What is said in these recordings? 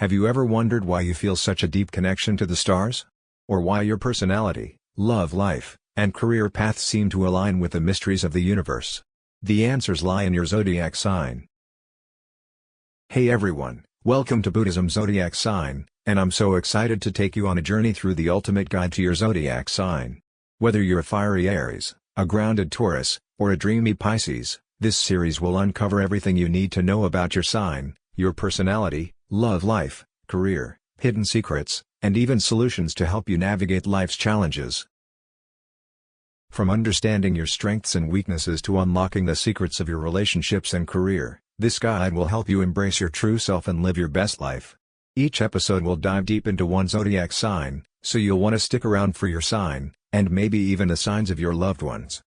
Have you ever wondered why you feel such a deep connection to the stars? Or why your personality, love life, and career paths seem to align with the mysteries of the universe? The answers lie in your zodiac sign. Hey everyone, welcome to Buddhism Zodiac Sign, and I'm so excited to take you on a journey through the ultimate guide to your zodiac sign. Whether you're a fiery Aries, a grounded Taurus, or a dreamy Pisces, this series will uncover everything you need to know about your sign, your personality, love life, career, hidden secrets, and even solutions to help you navigate life's challenges. From understanding your strengths and weaknesses to unlocking the secrets of your relationships and career, this guide will help you embrace your true self and live your best life. Each episode will dive deep into one zodiac sign, so you'll want to stick around for your sign, and maybe even the signs of your loved ones.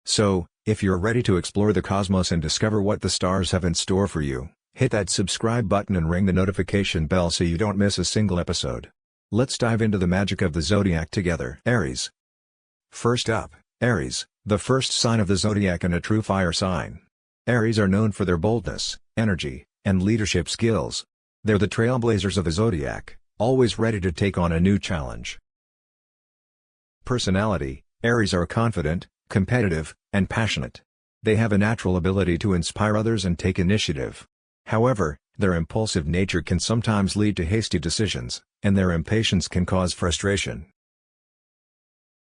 So, if you're ready to explore the cosmos and discover what the stars have in store for you, hit that subscribe button and ring the notification bell so you don't miss a single episode. Let's dive into the magic of the zodiac together. Aries. First up, Aries, the first sign of the zodiac and a true fire sign. Aries are known for their boldness, energy, and leadership skills. They're the trailblazers of the zodiac, always ready to take on a new challenge. Personality, Aries are confident, competitive, and passionate. They have a natural ability to inspire others and take initiative. However, their impulsive nature can sometimes lead to hasty decisions, and their impatience can cause frustration.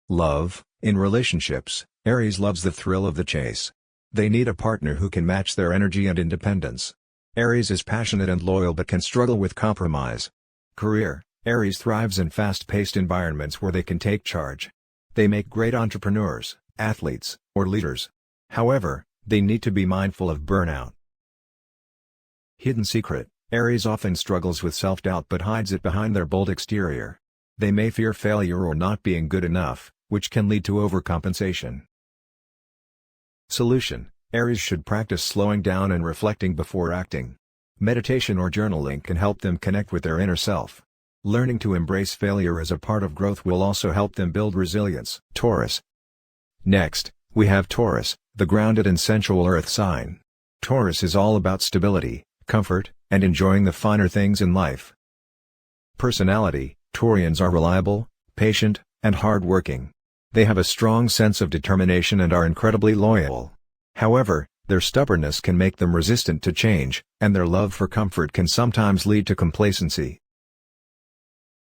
Love, in relationships, Aries loves the thrill of the chase. They need a partner who can match their energy and independence. Aries is passionate and loyal but can struggle with compromise. Career, Aries thrives in fast-paced environments where they can take charge. They make great entrepreneurs, athletes, or leaders. However, they need to be mindful of burnout. Hidden secret, Aries often struggles with self-doubt but hides it behind their bold exterior. They may fear failure or not being good enough, which can lead to overcompensation. Solution, Aries should practice slowing down and reflecting before acting. Meditation or journaling can help them connect with their inner self. Learning to embrace failure as a part of growth will also help them build resilience. Taurus. Next, we have Taurus, the grounded and sensual earth sign. Taurus is all about stability, comfort, and enjoying the finer things in life. Personality, Taurians are reliable, patient, and hard-working. They have a strong sense of determination and are incredibly loyal. However, their stubbornness can make them resistant to change, and their love for comfort can sometimes lead to complacency.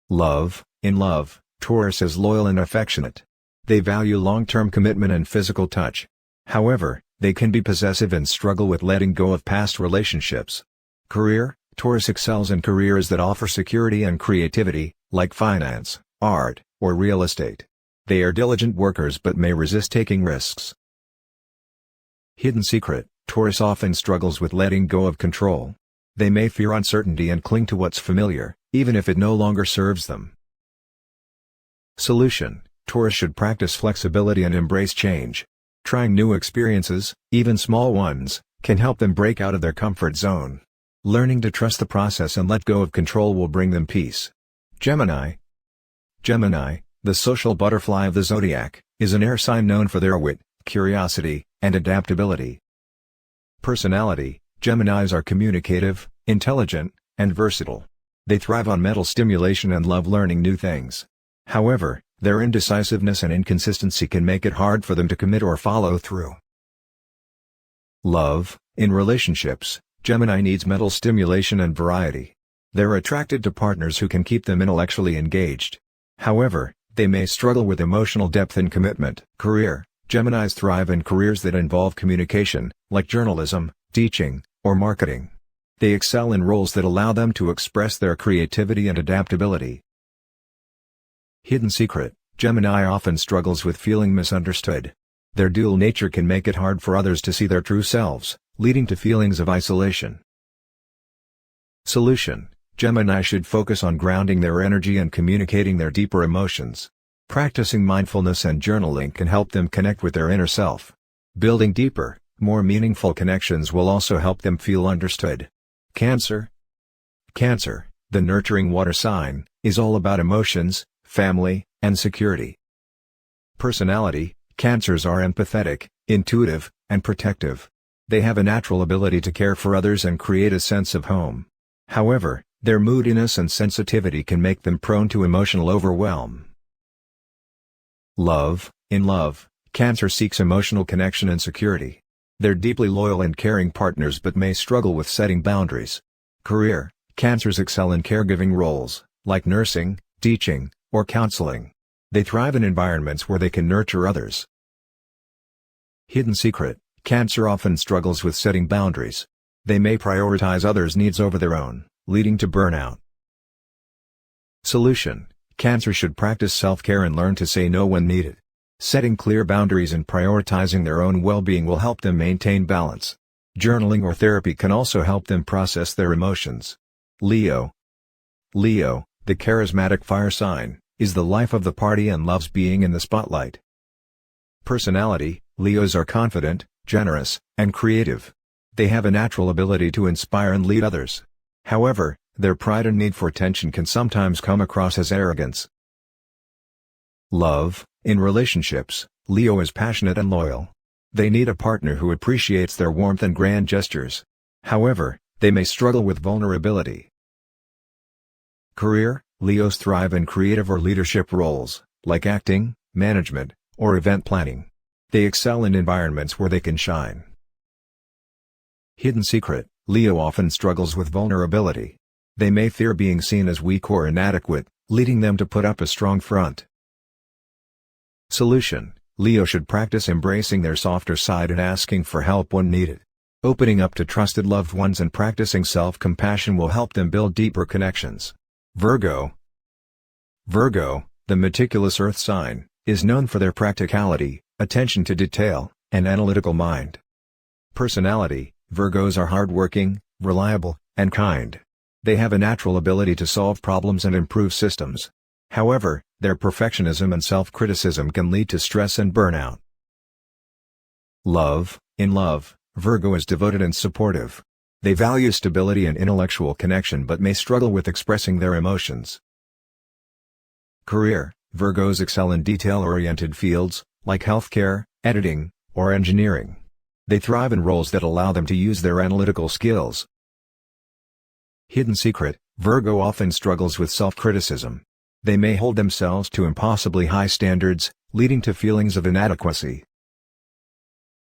Love, in love, Taurus is loyal and affectionate. They value long-term commitment and physical touch. However, they can be possessive and struggle with letting go of past relationships. Career, Taurus excels in careers that offer security and creativity, like finance, art, or real estate. They are diligent workers but may resist taking risks. Hidden secret, Taurus often struggles with letting go of control. They may fear uncertainty and cling to what's familiar, even if it no longer serves them. Solution, Taurus should practice flexibility and embrace change. Trying new experiences, even small ones, can help them break out of their comfort zone. Learning to trust the process and let go of control will bring them peace. Gemini. Gemini, the social butterfly of the zodiac, is an air sign known for their wit, curiosity, and adaptability. Personality, Geminis are communicative, intelligent, and versatile. They thrive on mental stimulation and love learning new things. However, their indecisiveness and inconsistency can make it hard for them to commit or follow through. Love, in relationships, Gemini needs mental stimulation and variety. They're attracted to partners who can keep them intellectually engaged. However, they may struggle with emotional depth and commitment. Career, Geminis thrive in careers that involve communication, like journalism, teaching, or marketing. They excel in roles that allow them to express their creativity and adaptability. Hidden secret, Gemini often struggles with feeling misunderstood. Their dual nature can make it hard for others to see their true selves, leading to feelings of isolation. Solution, Gemini should focus on grounding their energy and communicating their deeper emotions. Practicing mindfulness and journaling can help them connect with their inner self. Building deeper, more meaningful connections will also help them feel understood. Cancer. Cancer, the nurturing water sign, is all about emotions, family, and security. Personality, Cancers are empathetic, intuitive, and protective. They have a natural ability to care for others and create a sense of home. However, their moodiness and sensitivity can make them prone to emotional overwhelm. Love. In love, Cancer seeks emotional connection and security. They're deeply loyal and caring partners but may struggle with setting boundaries. Career. Cancers excel in caregiving roles, like nursing, teaching, or counseling. They thrive in environments where they can nurture others. Hidden secret. Cancer often struggles with setting boundaries. They may prioritize others' needs over their own, leading to burnout. Solution. Cancer should practice self-care and learn to say no when needed. Setting clear boundaries and prioritizing their own well-being will help them maintain balance. Journaling or therapy can also help them process their emotions. Leo. Leo, the charismatic fire sign, is the life of the party and loves being in the spotlight. Personality. Leos are confident, generous, and creative. They have a natural ability to inspire and lead others. However, their pride and need for attention can sometimes come across as arrogance. Love. In relationships, Leo is passionate and loyal. They need a partner who appreciates their warmth and grand gestures. However, they may struggle with vulnerability. Career. Leos thrive in creative or leadership roles, like acting, management, or event planning. They excel in environments where they can shine. Hidden secret. Leo often struggles with vulnerability. They may fear being seen as weak or inadequate, leading them to put up a strong front. Solution. Leo should practice embracing their softer side and asking for help when needed. Opening up to trusted loved ones and practicing self-compassion will help them build deeper connections. Virgo. Virgo, the meticulous earth sign, is known for their practicality, attention to detail, and analytical mind. Personality. Virgos are hardworking, reliable, and kind. They have a natural ability to solve problems and improve systems. However, their perfectionism and self-criticism can lead to stress and burnout. Love. In love, Virgo is devoted and supportive. They value stability and intellectual connection but may struggle with expressing their emotions. Career. Virgos excel in detail-oriented fields, like healthcare, editing, or engineering. They thrive in roles that allow them to use their analytical skills. Hidden secret. Virgo often struggles with self-criticism. They may hold themselves to impossibly high standards, leading to feelings of inadequacy.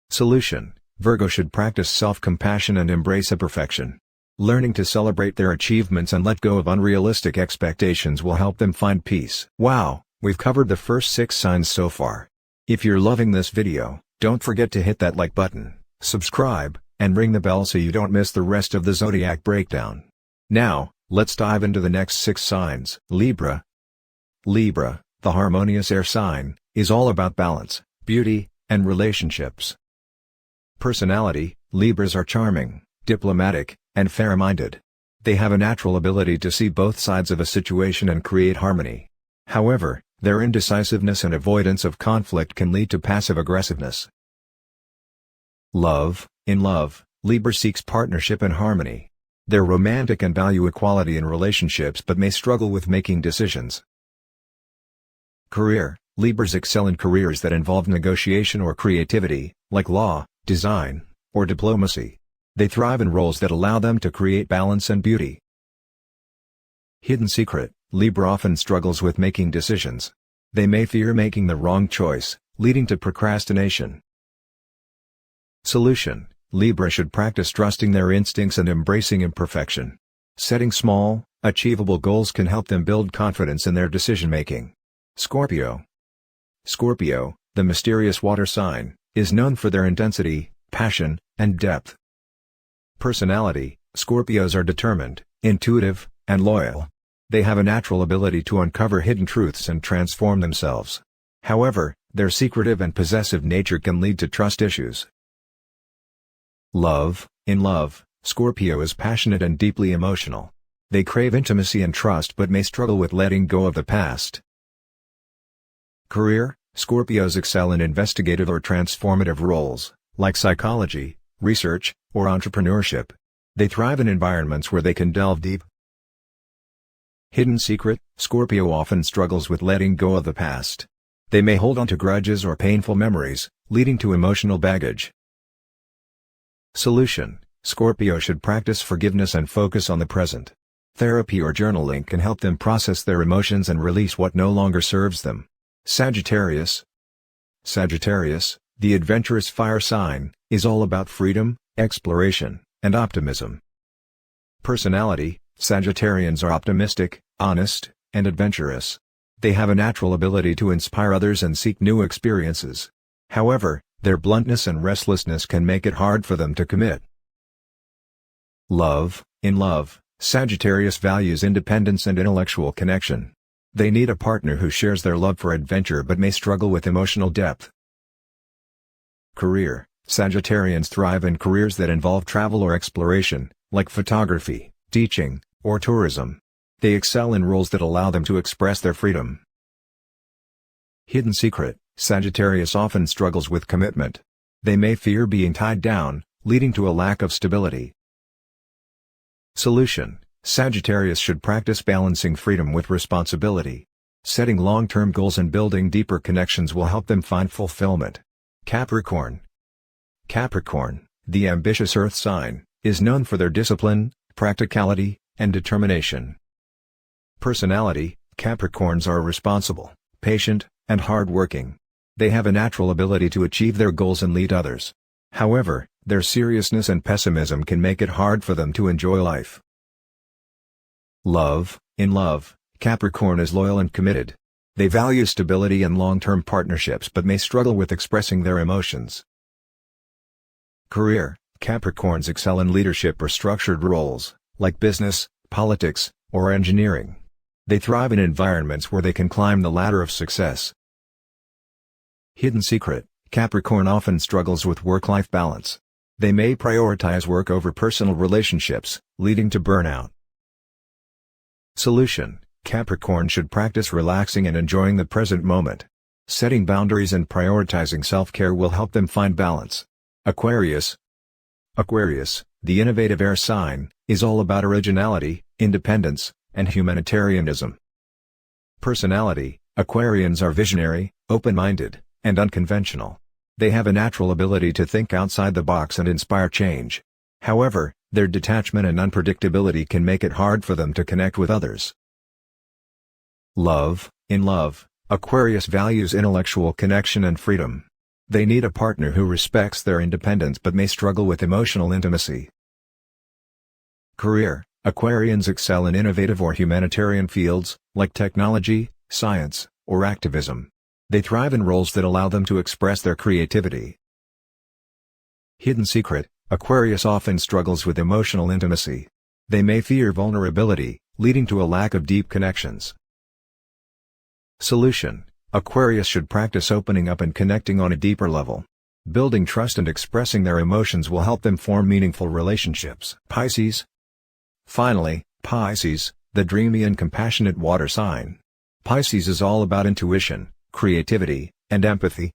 Solution. Virgo should practice self-compassion and embrace imperfection. Learning to celebrate their achievements and let go of unrealistic expectations will help them find peace. Wow, we've covered the first 6 signs so far. If you're loving this video, don't forget to hit that like button, subscribe, and ring the bell so you don't miss the rest of the zodiac breakdown. Now, let's dive into the next 6 signs. Libra. Libra, the harmonious air sign, is all about balance, beauty, and relationships. Personality. Libras are charming, diplomatic, and fair-minded. They have a natural ability to see both sides of a situation and create harmony. However, their indecisiveness and avoidance of conflict can lead to passive aggressiveness. Love. In love, Libra seeks partnership and harmony. They're romantic and value equality in relationships but may struggle with making decisions. Career. Libras excel in careers that involve negotiation or creativity, like law, design, or diplomacy. They thrive in roles that allow them to create balance and beauty. Hidden secret. Libra often struggles with making decisions. They may fear making the wrong choice, leading to procrastination. Solution. Libra should practice trusting their instincts and embracing imperfection. Setting small, achievable goals can help them build confidence in their decision-making. Scorpio. Scorpio, the mysterious water sign, is known for their intensity, passion, and depth. Personality. Scorpios are determined, intuitive, and loyal. They have a natural ability to uncover hidden truths and transform themselves. However, their secretive and possessive nature can lead to trust issues. Love. In love, Scorpio is passionate and deeply emotional. They crave intimacy and trust but may struggle with letting go of the past. Career. Scorpios excel in investigative or transformative roles, like psychology, research, or entrepreneurship. They thrive in environments where they can delve deep. Hidden secret. Scorpio often struggles with letting go of the past. They may hold on to grudges or painful memories, leading to emotional baggage. Solution. Scorpio should practice forgiveness and focus on the present. Therapy or journaling can help them process their emotions and release what no longer serves them. Sagittarius, the adventurous fire sign, is all about freedom, exploration, and optimism. Personality: Sagittarians are optimistic, honest, and adventurous. They have a natural ability to inspire others and seek new experiences. However, their bluntness and restlessness can make it hard for them to commit. In love, Sagittarius values independence and intellectual connection. They need a partner who shares their love for adventure but may struggle with emotional depth. Career: Sagittarians thrive in careers that involve travel or exploration, like photography, teaching, or tourism. They excel in roles that allow them to express their freedom. Hidden secret: Sagittarius often struggles with commitment. They may fear being tied down, leading to a lack of stability. Solution: Sagittarius should practice balancing freedom with responsibility. Setting long-term goals and building deeper connections will help them find fulfillment. Capricorn, the ambitious earth sign, is known for their discipline, practicality, and determination. Personality: Capricorns are responsible, patient, and hard-working. They have a natural ability to achieve their goals and lead others. However, their seriousness and pessimism can make it hard for them to enjoy life. In love, Capricorn is loyal and committed. They value stability and long-term partnerships but may struggle with expressing their emotions. Career: Capricorns excel in leadership or structured roles, like business, politics, or engineering. They thrive in environments where they can climb the ladder of success. Hidden secret: Capricorn often struggles with work-life balance. They may prioritize work over personal relationships, leading to burnout. Solution: Capricorn should practice relaxing and enjoying the present moment. Setting boundaries and prioritizing self-care will help them find balance. Aquarius, the innovative air sign, is all about originality, independence, and humanitarianism. Personality: Aquarians are visionary, open-minded, and unconventional. They have a natural ability to think outside the box and inspire change. However, their detachment and unpredictability can make it hard for them to connect with others. In love, Aquarius values intellectual connection and freedom. They need a partner who respects their independence but may struggle with emotional intimacy. Career: Aquarians excel in innovative or humanitarian fields, like technology, science, or activism. They thrive in roles that allow them to express their creativity. Hidden secret: Aquarius often struggles with emotional intimacy. They may fear vulnerability, leading to a lack of deep connections. Solution: Aquarius should practice opening up and connecting on a deeper level. Building trust and expressing their emotions will help them form meaningful relationships. Pisces. Finally, Pisces, the dreamy and compassionate water sign. Pisces is all about intuition, creativity, and empathy.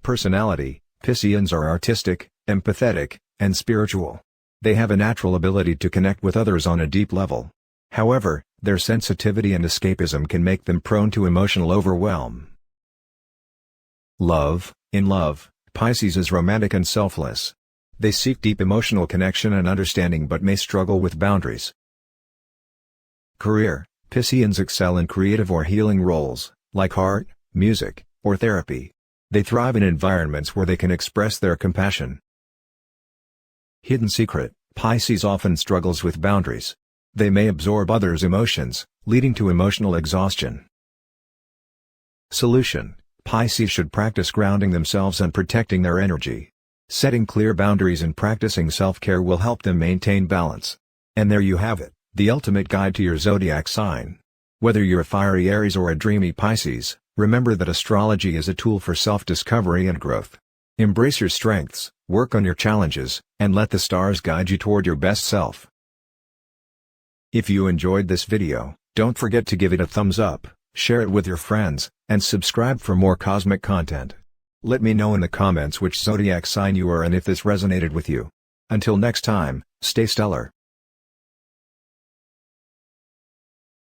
Personality: Pisceans are artistic, empathetic, and spiritual. They have a natural ability to connect with others on a deep level. However, their sensitivity and escapism can make them prone to emotional overwhelm. In love, Pisces is romantic and selfless. They seek deep emotional connection and understanding but may struggle with boundaries. Career: Pisceans excel in creative or healing roles, like art, music, or therapy. They thrive in environments where they can express their compassion. Hidden secret: Pisces often struggles with boundaries. They may absorb others' emotions, leading to emotional exhaustion. Solution: Pisces should practice grounding themselves and protecting their energy. Setting clear boundaries and practicing self-care will help them maintain balance. And there you have it, the ultimate guide to your zodiac sign. Whether you're a fiery Aries or a dreamy Pisces, remember that astrology is a tool for self-discovery and growth. Embrace your strengths, work on your challenges, and let the stars guide you toward your best self. If you enjoyed this video, don't forget to give it a thumbs up, share it with your friends, and subscribe for more cosmic content. Let me know in the comments which zodiac sign you are and if this resonated with you. Until next time, stay stellar.